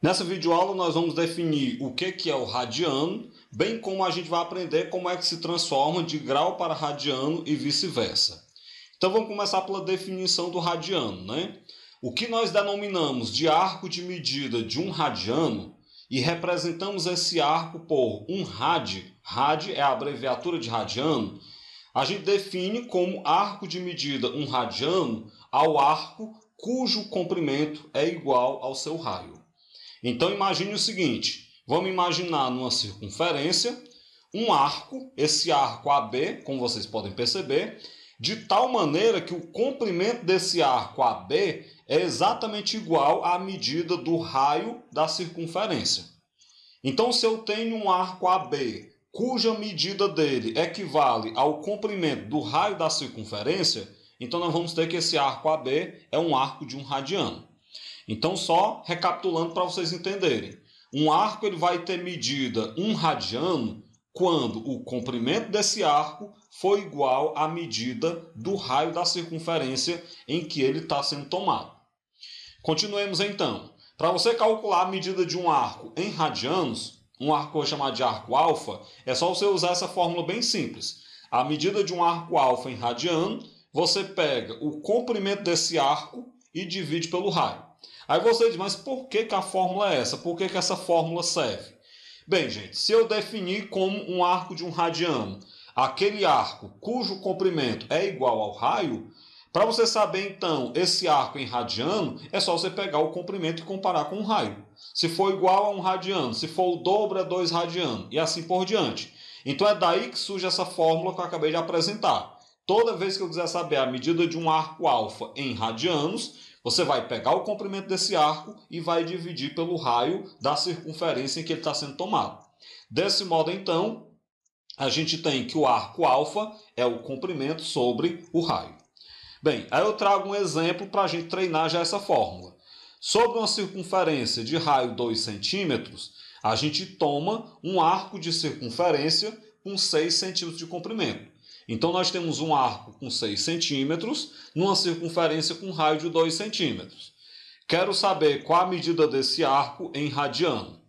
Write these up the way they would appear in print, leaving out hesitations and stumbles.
Nessa videoaula nós vamos definir o que é o radiano, bem como a gente vai aprender como é que se transforma de grau para radiano e vice-versa. Então vamos começar pela definição do radiano, né? O que nós denominamos de arco de medida de um radiano e representamos esse arco por um rad, rad é a abreviatura de radiano, a gente define como arco de medida um radiano ao arco cujo comprimento é igual ao seu raio. Então imagine o seguinte, vamos imaginar numa circunferência um arco, esse arco AB, como vocês podem perceber, de tal maneira que o comprimento desse arco AB é exatamente igual à medida do raio da circunferência. Então se eu tenho um arco AB, cuja medida dele equivale ao comprimento do raio da circunferência, então nós vamos ter que esse arco AB é um arco de um radiano. Então, só recapitulando para vocês entenderem. Um arco ele vai ter medida 1 radiano quando o comprimento desse arco for igual à medida do raio da circunferência em que ele está sendo tomado. Continuemos então. Para você calcular a medida de um arco em radianos, um arco que eu vou chamar de arco alfa, é só você usar essa fórmula bem simples. A medida de um arco alfa em radiano, você pega o comprimento desse arco e divide pelo raio. Aí você diz, mas por que a fórmula é essa? Por que essa fórmula serve? Bem, gente, se eu definir como um arco de um radiano, aquele arco cujo comprimento é igual ao raio, para você saber então esse arco em radiano, é só você pegar o comprimento e comparar com o raio. Se for igual a 1 radiano, se for o dobro é 2 radiano, e assim por diante. Então é daí que surge essa fórmula que eu acabei de apresentar. Toda vez que eu quiser saber a medida de um arco alfa em radianos, você vai pegar o comprimento desse arco e vai dividir pelo raio da circunferência em que ele está sendo tomado. Desse modo, então, a gente tem que o arco alfa é o comprimento sobre o raio. Bem, aí eu trago um exemplo para a gente treinar já essa fórmula. Sobre uma circunferência de raio 2 centímetros, a gente toma um arco de circunferência com 6 centímetros de comprimento. Então, nós temos um arco com 6 centímetros, numa circunferência com raio de 2 centímetros. Quero saber qual a medida desse arco em radiano.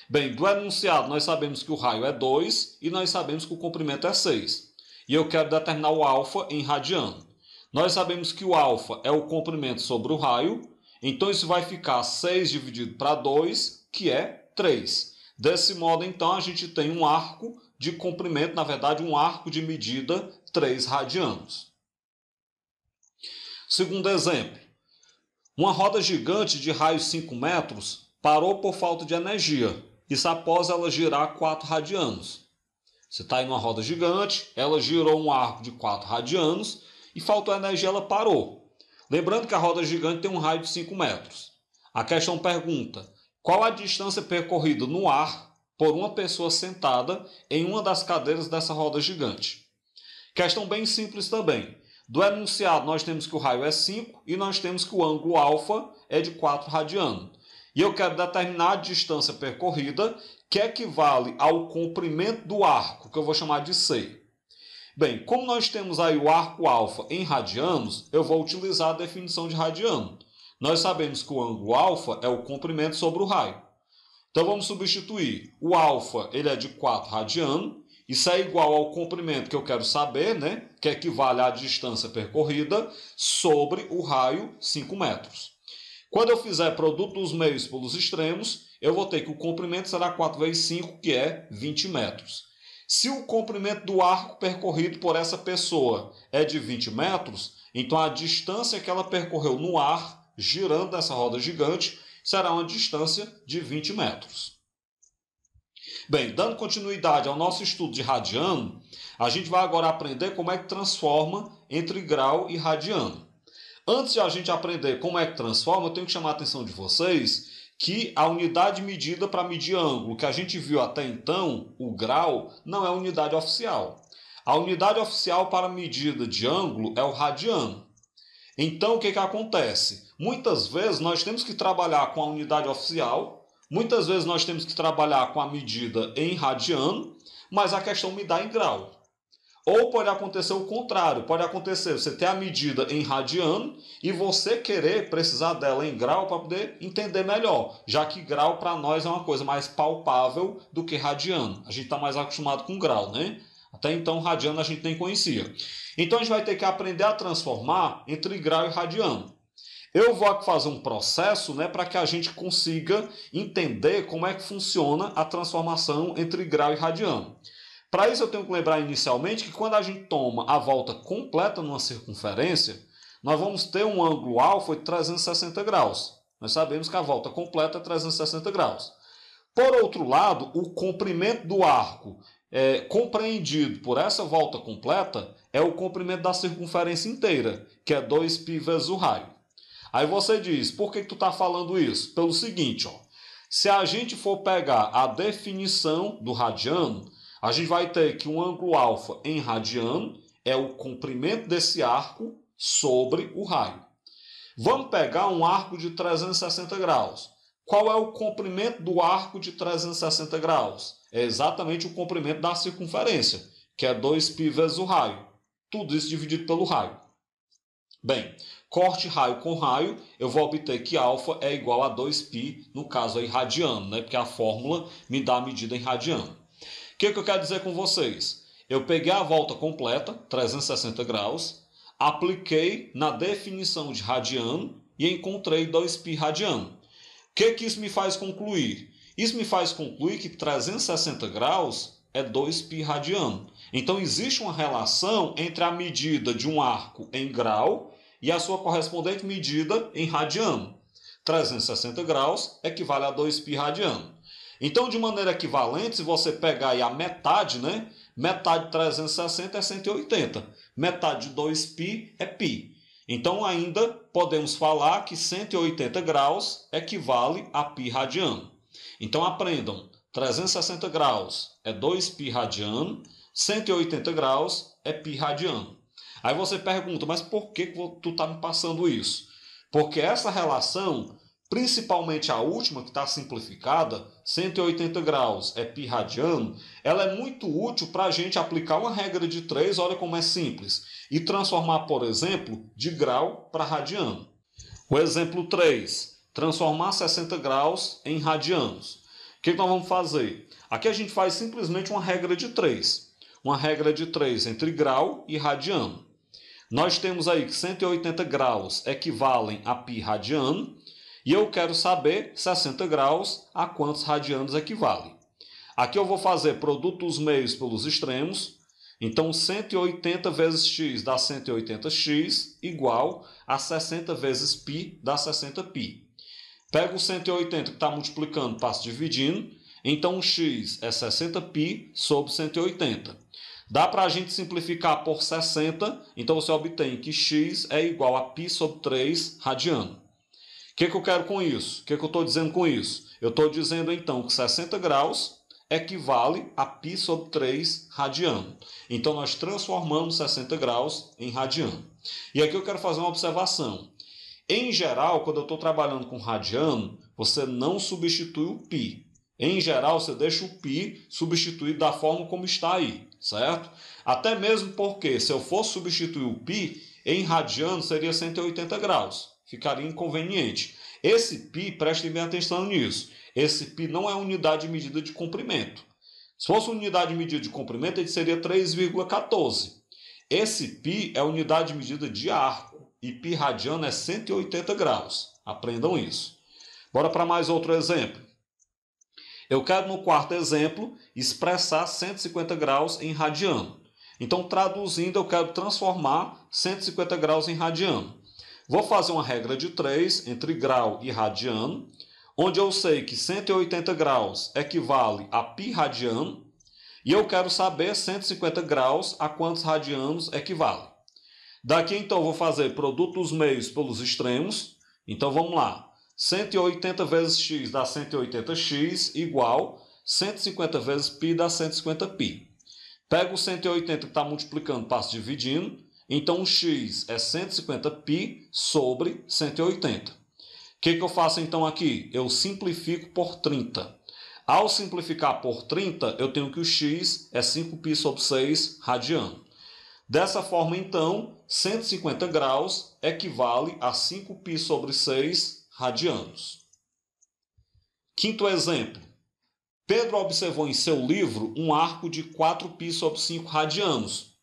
Bem, do enunciado nós sabemos que o raio é 2 e nós sabemos que o comprimento é 6. E eu quero determinar o alfa em radiano. Nós sabemos que o alfa é o comprimento sobre o raio, então isso vai ficar 6 dividido para 2, que é 3. Desse modo, então, a gente tem um arco de comprimento, na verdade, um arco de medida 3 radianos. Segundo exemplo, uma roda gigante de raio 5 metros parou por falta de energia, isso após ela girar 4 radianos. Você está aí numa roda gigante, ela girou um arco de 4 radianos e faltou energia, ela parou. Lembrando que a roda gigante tem um raio de 5 metros. A questão pergunta, qual a distância percorrida no ar por uma pessoa sentada em uma das cadeiras dessa roda gigante? Questão bem simples também. Do enunciado nós temos que o raio é 5 e nós temos que o ângulo alfa é de 4 radianos. E eu quero determinar a distância percorrida que equivale ao comprimento do arco, que eu vou chamar de C. Bem, como nós temos aí o arco alfa em radianos, eu vou utilizar a definição de radiano. Nós sabemos que o ângulo alfa é o comprimento sobre o raio. Então vamos substituir. O alfa ele é de 4 radiano. Isso é igual ao comprimento que eu quero saber, né? Que equivale à distância percorrida sobre o raio 5 metros. Quando eu fizer produto dos meios pelos extremos, eu vou ter que o comprimento será 4 vezes 5, que é 20 metros. Se o comprimento do arco percorrido por essa pessoa é de 20 metros, então a distância que ela percorreu no ar, girando nessa roda gigante, será uma distância de 20 metros. Bem, dando continuidade ao nosso estudo de radiano, a gente vai agora aprender como é que transforma entre grau e radiano. Antes de a gente aprender como é que transforma, eu tenho que chamar a atenção de vocês que a unidade medida para medir ângulo que a gente viu até então, o grau, não é a unidade oficial. A unidade oficial para medida de ângulo é o radiano. Então, o que acontece? Muitas vezes nós temos que trabalhar com a unidade oficial, muitas vezes nós temos que trabalhar com a medida em radiano, mas a questão me dá em grau. Ou pode acontecer o contrário, pode acontecer você ter a medida em radiano e você querer precisar dela em grau para poder entender melhor, já que grau para nós é uma coisa mais palpável do que radiano. A gente está mais acostumado com grau, né? Até então radiano a gente nem conhecia. Então a gente vai ter que aprender a transformar entre grau e radiano. Eu vou aqui fazer um processo, né, para que a gente consiga entender como é que funciona a transformação entre grau e radiano. Para isso eu tenho que lembrar inicialmente que quando a gente toma a volta completa numa circunferência, nós vamos ter um ângulo alfa de 360 graus. Nós sabemos que a volta completa é 360 graus. Por outro lado, o comprimento do arco compreendido por essa volta completa é o comprimento da circunferência inteira, que é 2π vezes o raio. Aí você diz, por que tu está falando isso? Pelo seguinte, ó, se a gente for pegar a definição do radiano, a gente vai ter que um ângulo alfa em radiano é o comprimento desse arco sobre o raio. Vamos pegar um arco de 360 graus. Qual é o comprimento do arco de 360 graus? É exatamente o comprimento da circunferência, que é 2π vezes o raio. Tudo isso dividido pelo raio. Bem, corte raio com raio, eu vou obter que alfa é igual a 2π, no caso aí radiano, né? Porque a fórmula me dá a medida em radiano. O que eu quero dizer com vocês? Eu peguei a volta completa, 360 graus, apliquei na definição de radiano e encontrei 2π radiano. O que isso me faz concluir? Isso me faz concluir que 360 graus é 2π radiano. Então existe uma relação entre a medida de um arco em grau e a sua correspondente medida em radiano. 360 graus equivale a 2π radiano. Então, de maneira equivalente, se você pegar aí a metade, né? Metade de 360 é 180. Metade de 2π é π. Então, ainda podemos falar que 180 graus equivale a π radiano. Então, aprendam. 360 graus é 2π radiano. 180 graus é π radiano. Aí você pergunta, mas por que tu está me passando isso? Porque essa relação, principalmente a última, que está simplificada, 180 graus é π radiano, ela é muito útil para a gente aplicar uma regra de 3, olha como é simples, e transformar, por exemplo, de grau para radiano. O exemplo 3, transformar 60 graus em radianos. O que nós vamos fazer? Aqui a gente faz simplesmente uma regra de 3. Uma regra de 3 entre grau e radiano. Nós temos aí que 180 graus equivalem a π radiano, e eu quero saber 60 graus a quantos radianos equivale. Aqui eu vou fazer produto dos meios pelos extremos. Então 180 vezes x dá 180x igual a 60 vezes π dá 60π. Pego o 180 que está multiplicando, passo dividindo. Então x é 60π sobre 180. Dá para a gente simplificar por 60. Então você obtém que x é igual a π sobre 3 radiano. O que eu quero com isso? O que eu estou dizendo com isso? Eu estou dizendo então que 60 graus equivale a π sobre 3 radiano. Então nós transformamos 60 graus em radiano. E aqui eu quero fazer uma observação. Em geral, quando eu estou trabalhando com radiano, você não substitui o π. Em geral, você deixa o π substituído da forma como está aí, certo? Até mesmo porque, se eu fosse substituir o π, em radiano seria 180 graus. Ficaria inconveniente. Esse π, prestem bem atenção nisso, esse π não é unidade de medida de comprimento. Se fosse unidade de medida de comprimento, ele seria 3,14. Esse π é unidade de medida de arco, e π radiano é 180 graus. Aprendam isso. Bora para mais outro exemplo. Eu quero, no quarto exemplo, expressar 150 graus em radiano. Então, traduzindo, eu quero transformar 150 graus em radiano. Vou fazer uma regra de 3 entre grau e radiano, onde eu sei que 180 graus equivale a π radiano, e eu quero saber 150 graus a quantos radianos equivale. Daqui, então, eu vou fazer produto dos meios pelos extremos. Então, vamos lá. 180 vezes x dá 180x igual 150 vezes π dá 150π. Pego o 180 que está multiplicando, passo dividindo. Então, o x é 150π sobre 180. O que eu faço então aqui? Eu simplifico por 30. Ao simplificar por 30, eu tenho que o x é 5π sobre 6 radiano. Dessa forma, então, 150 graus equivale a 5π sobre 6 radianos. Quinto exemplo. Pedro observou em seu livro um arco de 4π sobre 5 radianos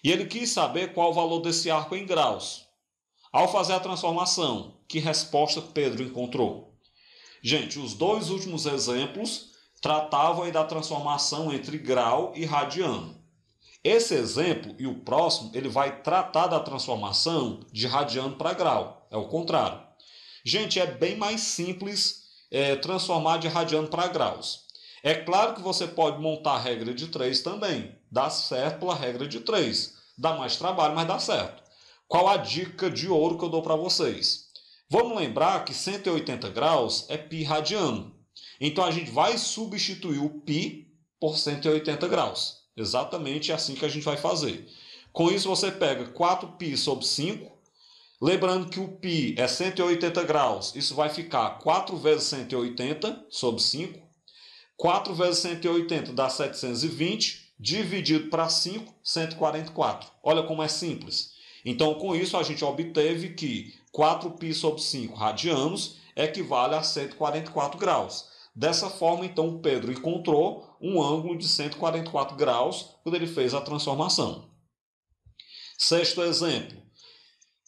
e ele quis saber qual o valor desse arco em graus. Ao fazer a transformação, que resposta Pedro encontrou? Gente, os dois últimos exemplos tratavam aí da transformação entre grau e radiano. Esse exemplo e o próximo, ele vai tratar da transformação de radiano para grau. É o contrário. Gente, é bem mais simples transformar de radiano para graus. É claro que você pode montar a regra de 3 também. Dá certo pela regra de 3. Dá mais trabalho, mas dá certo. Qual a dica de ouro que eu dou para vocês? Vamos lembrar que 180 graus é π radiano. Então a gente vai substituir o π por 180 graus. Exatamente assim que a gente vai fazer. Com isso você pega 4π sobre 5. Lembrando que o π é 180 graus. Isso vai ficar 4 vezes 180 sobre 5. 4 vezes 180 dá 720, dividido para 5, 144. Olha como é simples. Então, com isso, a gente obteve que 4π sobre 5 radianos equivale a 144 graus. Dessa forma, então, o Pedro encontrou um ângulo de 144 graus quando ele fez a transformação. Sexto exemplo.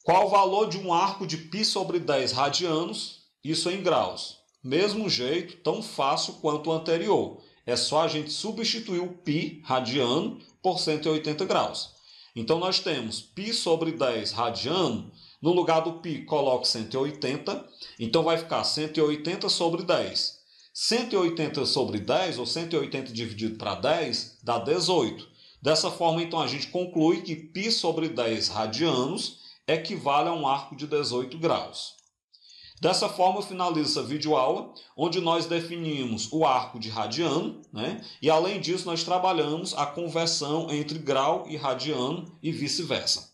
Qual o valor de um arco de π sobre 10 radianos? Isso em graus. Mesmo jeito, tão fácil quanto o anterior. É só a gente substituir o π radiano por 180 graus. Então, nós temos π sobre 10 radiano. No lugar do π, coloque 180. Então, vai ficar 180 sobre 10. 180 sobre 10, ou 180 dividido para 10, dá 18. Dessa forma, então, a gente conclui que π sobre 10 radianos equivale a um arco de 18 graus. Dessa forma, eu finalizo essa videoaula, onde nós definimos o arco de radiano, né? E além disso, nós trabalhamos a conversão entre grau e radiano e vice-versa.